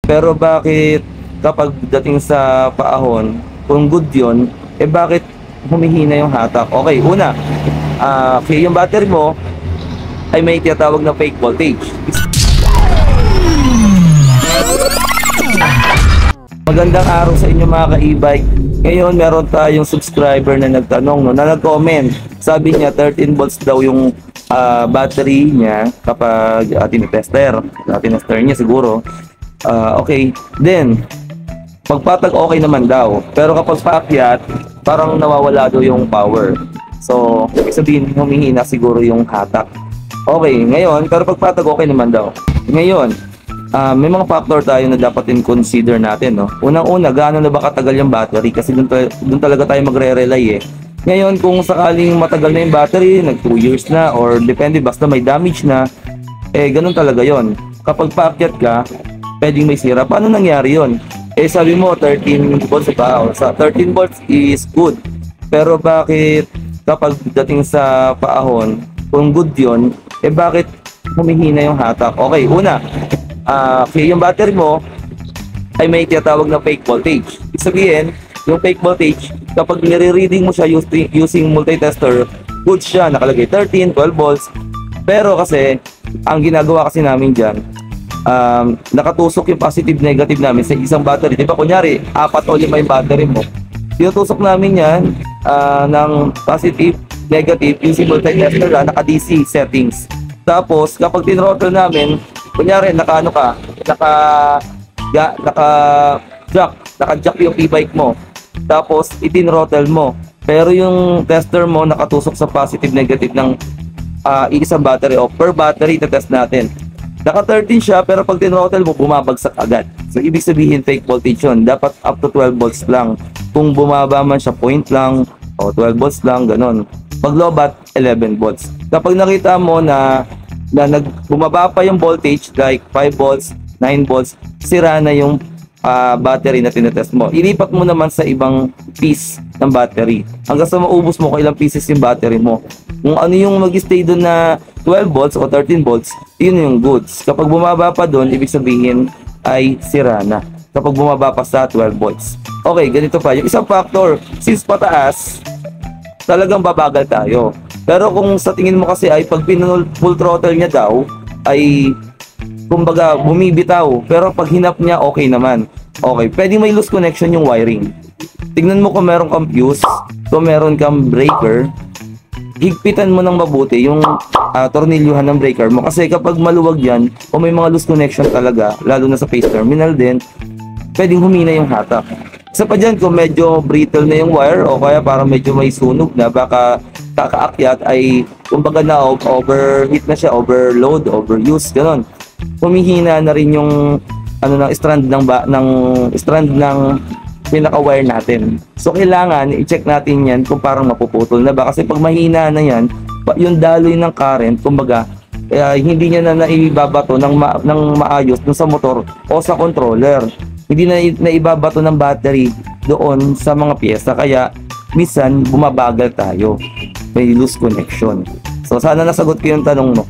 Pero bakit kapag dating sa paahon, kung good yun, bakit humihina yung hatak? Okay, una, yung battery mo ay may tinatawag na fake voltage. Magandang araw sa inyo mga ka-e-bike. Ngayon meron tayong subscriber na nagtanong, no, na nag-comment. Sabi niya 13 volts daw yung battery niya kapag tinitester niya siguro. Okay, then pagpatag okay naman daw. Pero kapag paakyat, parang nawawala daw yung power. So, ibig sabihin humihina siguro yung hatak. Okay, ngayon, pero pagpatag okay naman daw. Ngayon, may mga factor tayo na dapat consider natin, no? Unang-una, gaano na ba katagal yung battery? Kasi dun talaga tayo magre-rely eh. Ngayon, kung sakaling matagal na yung battery, nag 2 years na, or depende, basta may damage na, ganun talaga yon. Kapag paakyat ka, pwedeng may sira. Paano nangyari yon? Sabi mo, 13 volts pa. Sa 13 volts is good. Pero bakit kapag dating sa paahon, kung good yun, bakit humihina yung hatak? Okay, una, yung battery mo ay may tinatawag na fake voltage. Ibig sabihin, yung fake voltage, kapag nire-reading mo siya using multitester, good siya, nakalagay 13, 12 volts. Pero kasi, ang ginagawa kasi namin dyan, nakatusok yung positive negative namin sa isang battery. Di ba kunyari, 4 o 5 yung battery mo. Tinutusok namin yan ng positive, negative, using multitester na naka-DC settings. Tapos, kapag tinrottle namin, kunyari, naka-jack yung e-bike mo. Tapos, itinrottle mo. Pero yung tester mo, nakatusok sa positive, negative ng isang battery o per battery na test natin. Naka 13 siya, pero pag tinrottle mo, bumabagsak agad. So, ibig sabihin, fake voltage yun. Dapat up to 12 volts lang. Kung bumaba man siya, point lang, o 12 volts lang, ganon. Pag lobat, 11 volts. Kapag nakita mo na bumaba pa yung voltage, like 5 volts, 9 volts, sira na yung battery na tinetest mo. Ilipat mo naman sa ibang piece ng battery. Hanggang sa maubos mo kung ilang pieces yung battery mo. Kung ano yung mag-stay doon na 12 volts o 13 volts, yun yung goods. Kapag bumaba pa doon, ibig sabihin ay sira na. Kapag bumaba pa sa 12 volts. Okay, ganito pa. Yung isang factor, since pataas, talagang babagal tayo. Pero kung sa tingin mo kasi ay pag full throttle niya daw, ay kumbaga bumibitaw. Pero pag hinap niya, okay naman. Okay, pwede may loose connection yung wiring. Tingnan mo kung meron kang fuse, kung meron kang breaker, higpitan mo ng mabuti yung tornilyuhan ng breaker mo. Kasi kapag maluwag yan, o may mga loose connection talaga, lalo na sa phase terminal din, pwedeng humina yung hatak. Isa pa dyan, kung medyo brittle na yung wire, o kaya parang medyo may sunog na, baka kakaakyat ay, kumbaga na overheat na siya, overload, overuse, gano'n. Humihina na rin yung strand ng pinaka-wire natin. So, kailangan i-check natin yan kung parang mapuputol na ba. Kasi pag mahina na yan, yung daloy ng current, kumbaga, hindi niya na naibabato ng maayos dun sa motor o sa controller. Hindi na naibabato ng battery doon sa mga pyesa. Kaya, minsan, bumabagal tayo. May loose connection. So, sana nasagot ko yung tanong mo.